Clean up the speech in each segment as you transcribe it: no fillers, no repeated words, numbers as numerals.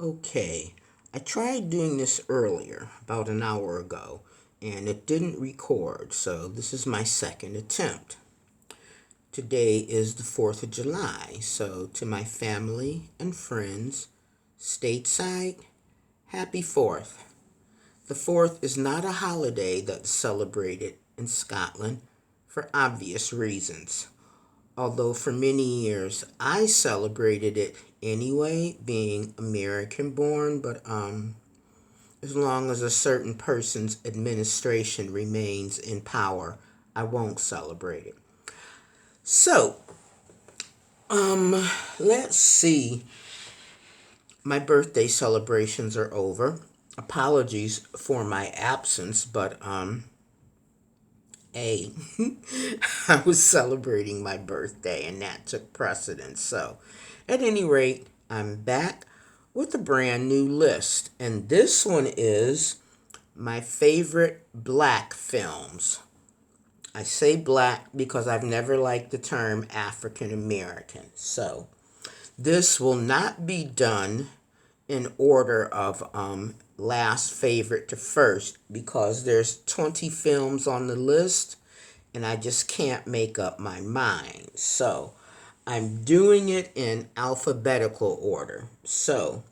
Okay, I tried doing this earlier, about an hour ago, and it didn't record, so this is my second attempt. Today is the 4th of July, so to my family and friends stateside, happy 4th. The 4th is not a holiday that's celebrated in Scotland for obvious reasons. Although for many years I celebrated it anyway, being American born, but as long as a certain person's administration remains in power, I won't celebrate it. So, let's see. My birthday celebrations are over. Apologies for my absence, but A, I was celebrating my birthday and that took precedence. So, at any rate, I'm back with a brand new list. And this one is my favorite black films. I say black because I've never liked the term African American. So, this will not be done in order of last favorite to first because there's 20 films on the list and I just can't make up my mind. So I'm doing it in alphabetical order. So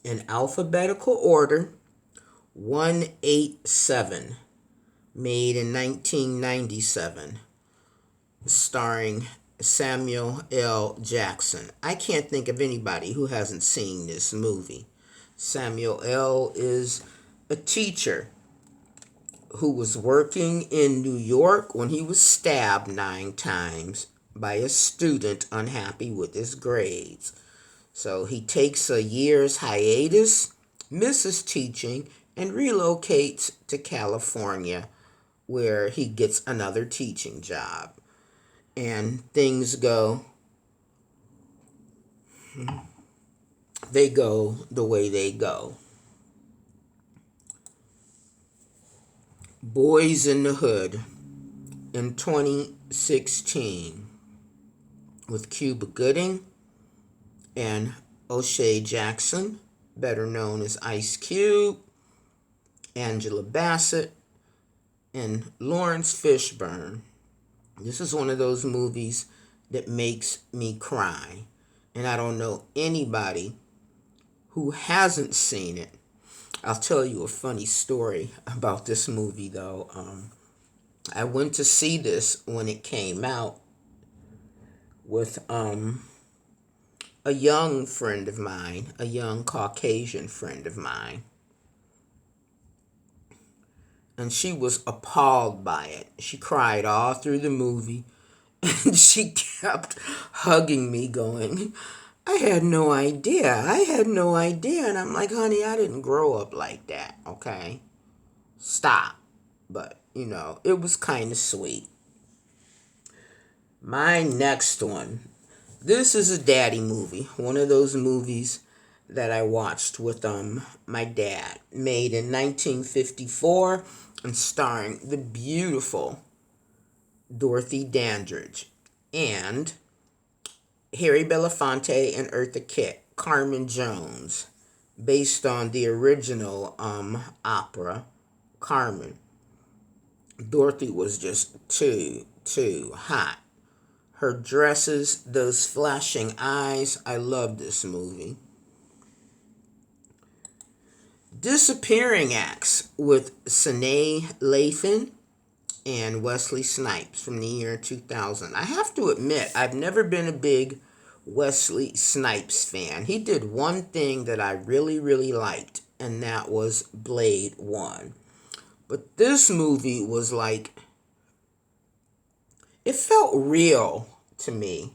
in alphabetical order, 187, made in 1997, starring Samuel L. Jackson. I can't think of anybody who hasn't seen this movie. Samuel L. is a teacher who was working in New York when he was stabbed 9 times by a student unhappy with his grades. So he takes a year's hiatus, misses teaching, and relocates to California where he gets another teaching job. And things go the way they go. Boys in the Hood in 2016 with Cuba Gooding and O'Shea Jackson, better known as Ice Cube, Angela Bassett, and Lawrence Fishburne. This is one of those movies that makes me cry. And I don't know anybody who hasn't seen it. I'll tell you a funny story about this movie, though. I went to see this when it came out with a young friend of mine, a young Caucasian friend of mine. And she was appalled by it. She cried all through the movie. And she kept hugging me, going, I had no idea. I had no idea. And I'm like, honey, I didn't grow up like that, okay? Stop. But, it was kind of sweet. My next one. This is a daddy movie. One of those movies that I watched with my dad. Made in 1954 and starring the beautiful Dorothy Dandridge and Harry Belafonte and Eartha Kitt, Carmen Jones, based on the original opera, Carmen. Dorothy was just too hot. Her dresses, those flashing eyes, I love this movie. Disappearing Acts with Sanaa Lathan and Wesley Snipes from the year 2000. I have to admit, I've never been a big Wesley Snipes fan. He did one thing that I really, really liked, and that was Blade 1. But this movie was like, it felt real to me.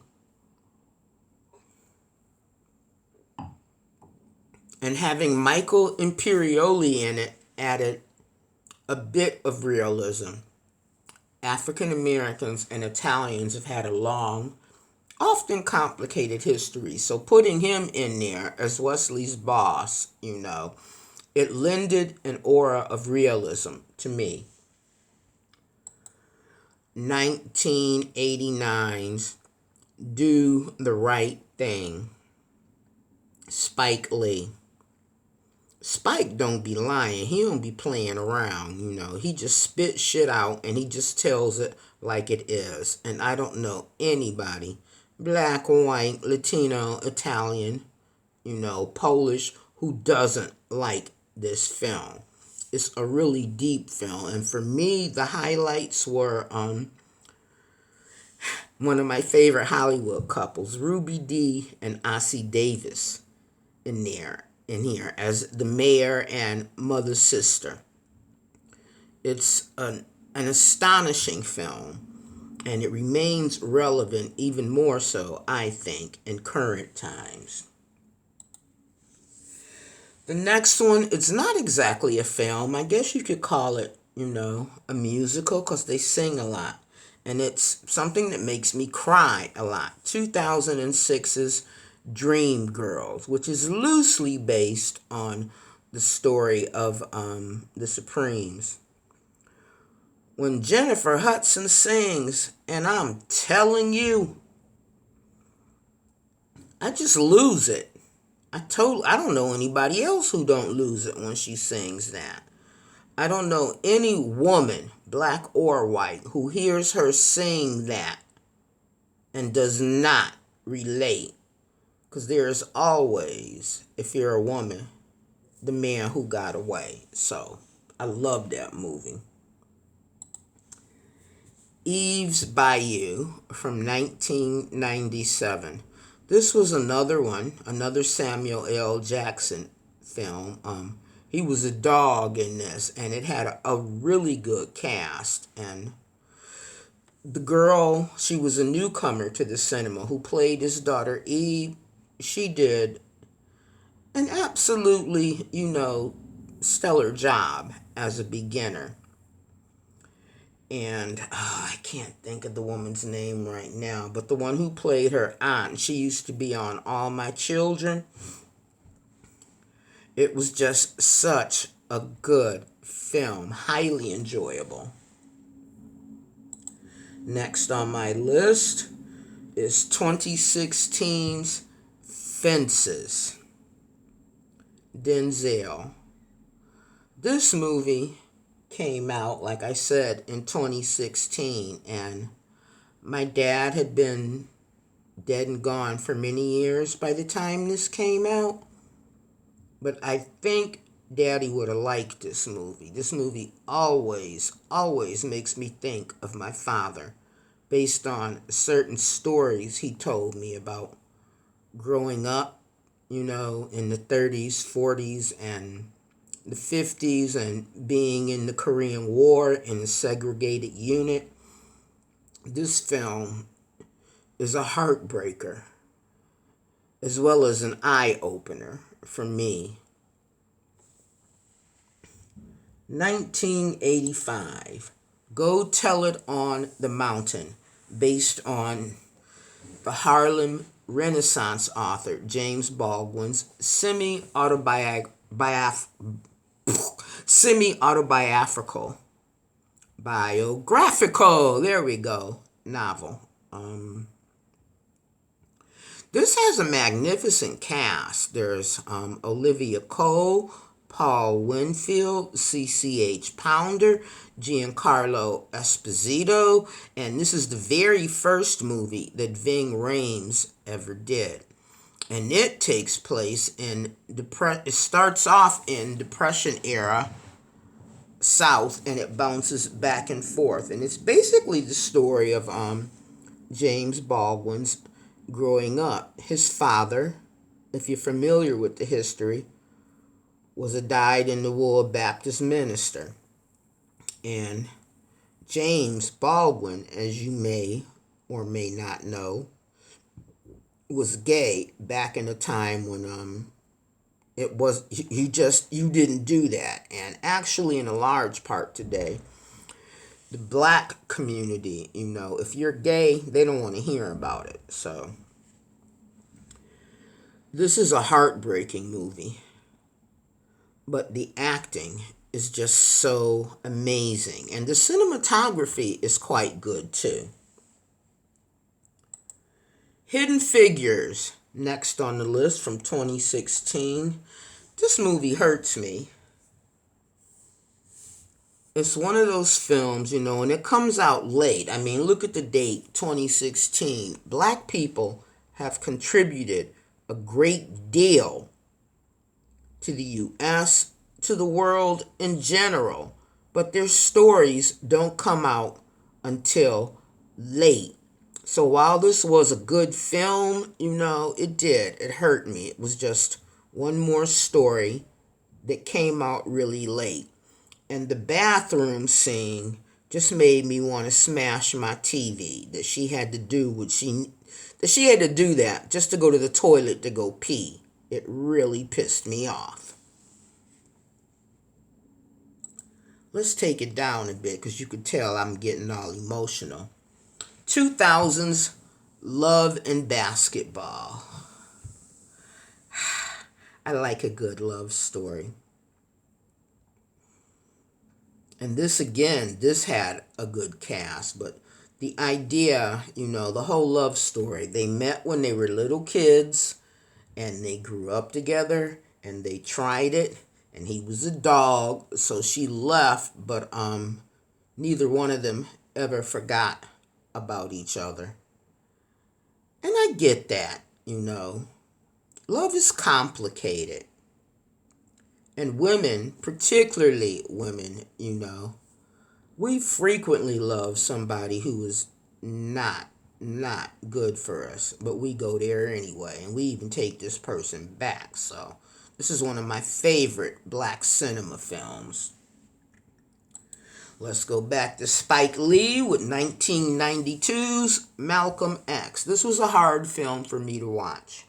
And having Michael Imperioli in it added a bit of realism. African Americans and Italians have had a long, often complicated history, so putting him in there as Wesley's boss, it lended an aura of realism to me. 1989's Do the Right Thing. Spike Lee. Spike don't be lying. He don't be playing around, He just spits shit out and he just tells it like it is. And I don't know anybody, black, white, Latino, Italian, Polish, who doesn't like this film. It's a really deep film. And for me, the highlights were one of my favorite Hollywood couples, Ruby Dee and Ossie Davis, in here as the mayor and mother's sister. It's an astonishing film, and it remains relevant even more so, I think, in current times. The next one, it's not exactly a film. I guess you could call it, a musical, because they sing a lot. And it's something that makes me cry a lot. 2006's Dreamgirls, which is loosely based on the story of the Supremes. When Jennifer Hudson sings, and I'm telling you, I just lose it. I don't know anybody else who don't lose it when she sings that. I don't know any woman, black or white, who hears her sing that and does not relate. Because there's always, if you're a woman, the man who got away. So, I love that movie. Eve's Bayou from 1997. This was another Samuel L. Jackson film. He was a dog in this, and it had a really good cast. And the girl, she was a newcomer to the cinema, who played his daughter Eve. She did an absolutely, stellar job as a beginner. And I can't think of the woman's name right now, but the one who played her aunt, she used to be on All My Children. It was just such a good film, highly enjoyable. Next on my list is 2016's Fences. Denzel. This movie came out, like I said, in 2016, and my dad had been dead and gone for many years by the time this came out. But I think Daddy would have liked this movie. This movie always makes me think of my father, based on certain stories he told me about growing up, in the 30s, 40s, and the 50s, and being in the Korean War in a segregated unit. This film is a heartbreaker, as well as an eye-opener for me. 1985, Go Tell It on the Mountain, based on the Harlem Renaissance author James Baldwin's biographical, there we go, novel. This has a magnificent cast. There's Olivia Cole, Paul Winfield, CCH Pounder, Giancarlo Esposito, and this is the very first movie that Ving Rhames ever did. And it takes place it starts off in Depression era South, and it bounces back and forth. And it's basically the story of James Baldwin's growing up. His father, if you're familiar with the history, was a dyed-in-the-wool Baptist minister. And James Baldwin, as you may or may not know, was gay back in a time when it was you didn't do that. And actually, in a large part today, the black community, if you're gay, they don't want to hear about it. So this is a heartbreaking movie, but the acting is just so amazing, and the cinematography is quite good too. Hidden Figures, Next on the list from 2016. This movie hurts me. It's one of those films, and it comes out late. I mean, look at the date, 2016. Black people have contributed a great deal to the U.S., to the world in general, but their stories don't come out until late. So while this was a good film, it hurt me. It was just one more story that came out really late. And the bathroom scene just made me want to smash my TV. That she had to do that just to go to the toilet to go pee. It really pissed me off. Let's take it down a bit because you could tell I'm getting all emotional. 2000s Love and Basketball. I like a good love story. And this had a good cast, but the idea, the whole love story, they met when they were little kids and they grew up together and they tried it, and he was a dog, so she left, but neither one of them ever forgot about each other. And I get that, Love is complicated. And women, particularly women, we frequently love somebody who is not good for us, but we go there anyway, and we even take this person back. So this is one of my favorite black cinema films. Let's go back to Spike Lee with 1992's Malcolm X. This was a hard film for me to watch.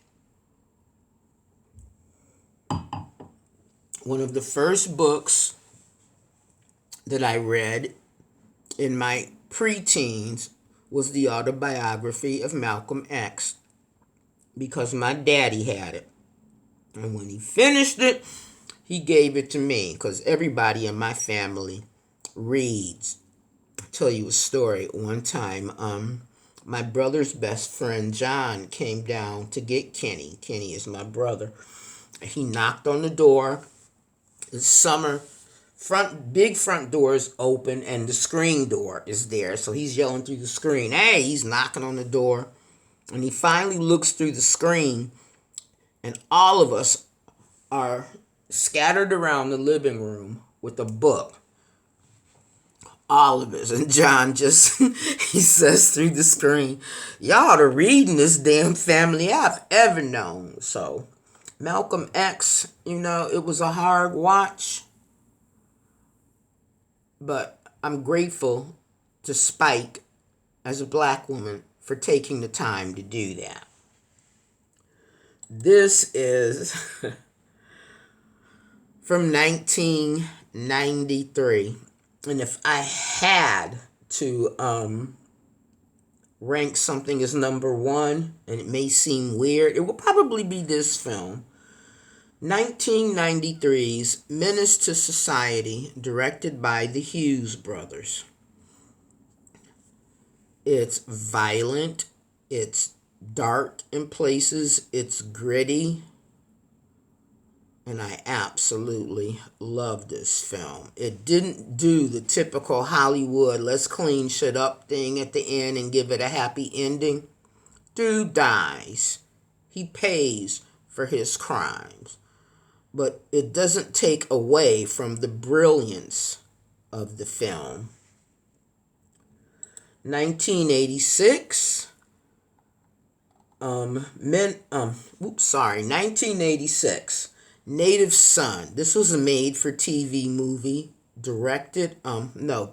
One of the first books that I read in my preteens was the autobiography of Malcolm X, because my daddy had it. And when he finished it, he gave it to me, because everybody in my family reads. I'll tell you a story. One time, my brother's best friend, John, came down to get Kenny. Kenny is my brother. He knocked on the door. It's summer. Big front door is open, and the screen door is there. So he's yelling through the screen, hey, he's knocking on the door. And he finally looks through the screen, and all of us are scattered around the living room with a book. All of us. And John just, he says through the screen, y'all are reading this damn family I've ever known. So Malcolm X, it was a hard watch. But I'm grateful to Spike, as a black woman, for taking the time to do that. This is from 1993. And if I had to rank something as number one, and it may seem weird, it would probably be this film. 1993's Menace to Society, directed by the Hughes brothers. It's violent, it's dark in places, it's gritty, and I absolutely love this film. It didn't do the typical Hollywood, let's clean shit up thing at the end and give it a happy ending. Dude dies. He pays for his crimes. But it doesn't take away from the brilliance of the film. 1986. 1986. Native Son. This was a made-for-TV movie,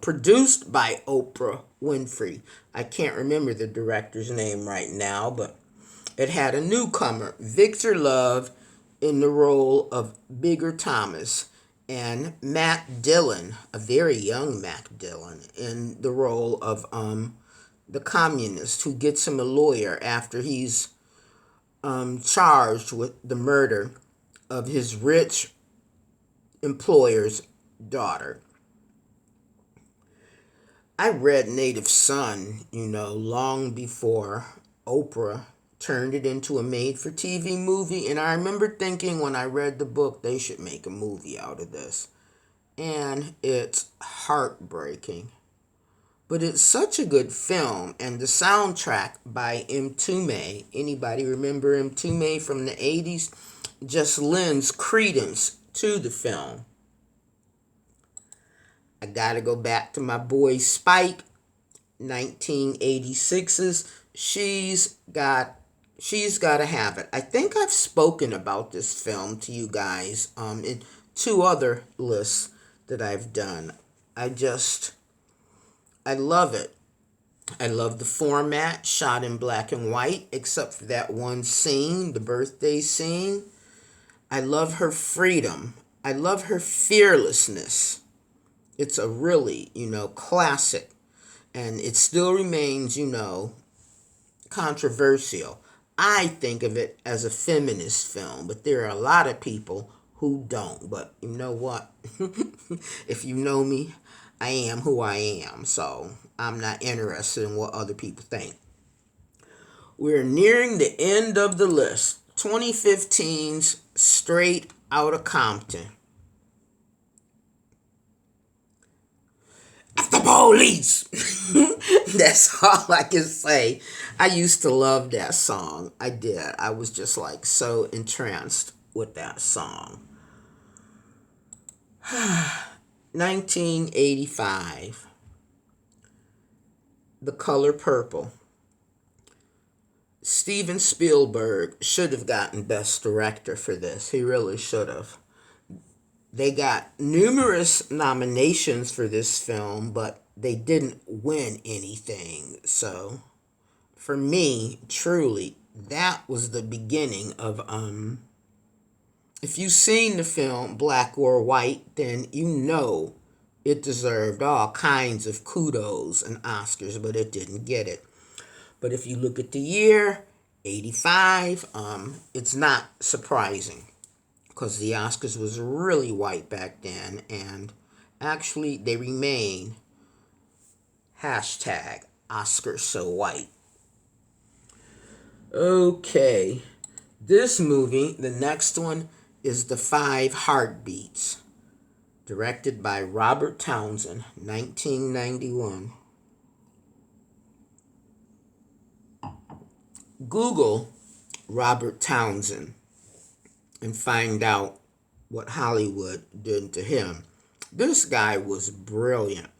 produced by Oprah Winfrey. I can't remember the director's name right now, but it had a newcomer, Victor Love, in the role of Bigger Thomas, and Matt Dillon, a very young Matt Dillon, in the role of the communist who gets him a lawyer after he's charged with the murder of his rich employer's daughter. I read Native Son, long before Oprah turned it into a made-for-TV movie. And I remember thinking when I read the book, they should make a movie out of this. And it's heartbreaking. But it's such a good film. And the soundtrack by Mtume, anybody remember Mtume from the 80s? Just lends credence to the film. I gotta go back to my boy Spike, 1986's She's Gotta Have It. I think I've spoken about this film to you guys in two other lists that I've done. I love it. I love the format, shot in black and white, except for that one scene, the birthday scene. I love her freedom. I love her fearlessness. It's a really, classic. And it still remains, controversial. I think of it as a feminist film, but there are a lot of people who don't. But you know what? If you know me, I am who I am. So I'm not interested in what other people think. We're nearing the end of the list. 2015's Straight Outta Compton. F the police! That's all I can say. I used to love that song. I did. I was just like so entranced with that song. 1985. The Color Purple. Steven Spielberg should have gotten Best Director for this. He really should have. They got numerous nominations for this film, but they didn't win anything. So, for me, truly, that was the beginning of, if you've seen the film Black or White, then you know it deserved all kinds of kudos and Oscars, but it didn't get it. But if you look at the year, 85, it's not surprising because the Oscars was really white back then, and actually they remain #Oscars so white. Okay, this movie, the next one, is The Five Heartbeats, directed by Robert Townsend, 1991. Google Robert Townsend and find out what Hollywood did to him. This guy was brilliant.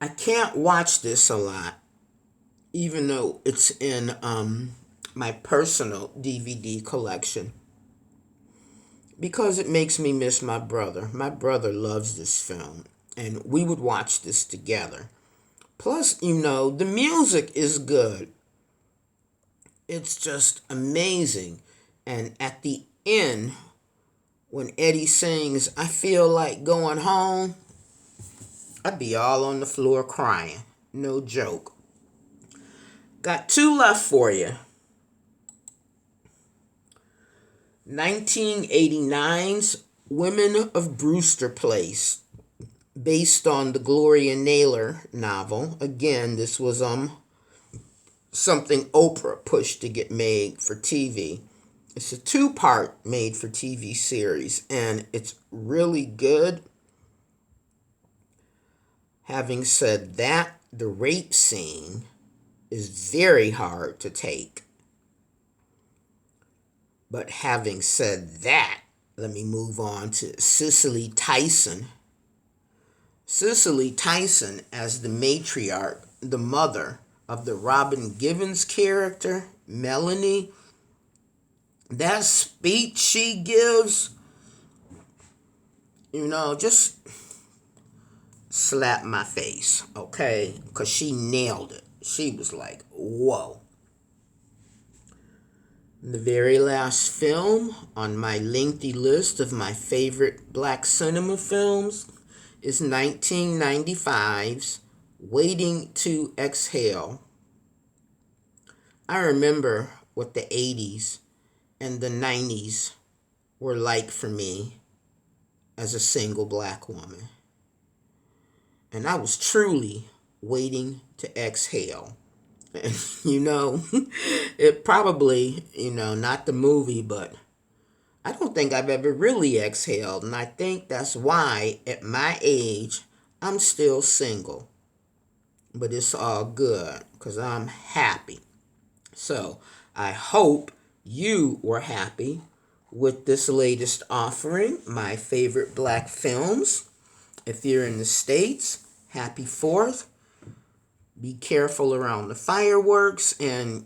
I can't watch this a lot, even though it's in my personal DVD collection, because it makes me miss my brother. My brother loves this film, and we would watch this together. Plus, the music is good. It's just amazing. And at the end, when Eddie sings, I feel like going home, I'd be all on the floor crying. No joke. Got two left for you. 1989's Women of Brewster Place, based on the Gloria Naylor novel. Again, this was something Oprah pushed to get made for TV. It's a two-part made-for-TV series, and it's really good. Having said that, the rape scene is very hard to take. But having said that, let me move on to Cicely Tyson. Cicely Tyson as the matriarch, the mother of the Robin Givens character, Melanie. That speech she gives, just slap my face, okay? Because she nailed it. She was like, whoa. The very last film on my lengthy list of my favorite black cinema films is 1995's Waiting to Exhale. I remember what the 80s and the 90s were like for me as a single black woman. And I was truly waiting to exhale. And, you know, it probably, not the movie, but I don't think I've ever really exhaled. And I think that's why at my age, I'm still single. But it's all good because I'm happy. So I hope you were happy with this latest offering, my favorite black films. If you're in the States, happy 4th. Be careful around the fireworks and,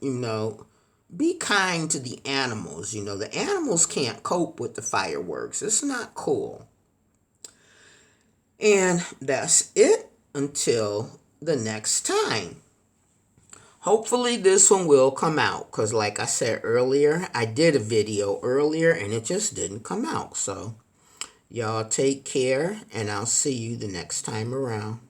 be kind to the animals. The animals can't cope with the fireworks. It's not cool. And that's it until the next time. Hopefully this one will come out because like I said earlier, I did a video earlier and it just didn't come out. So y'all take care and I'll see you the next time around.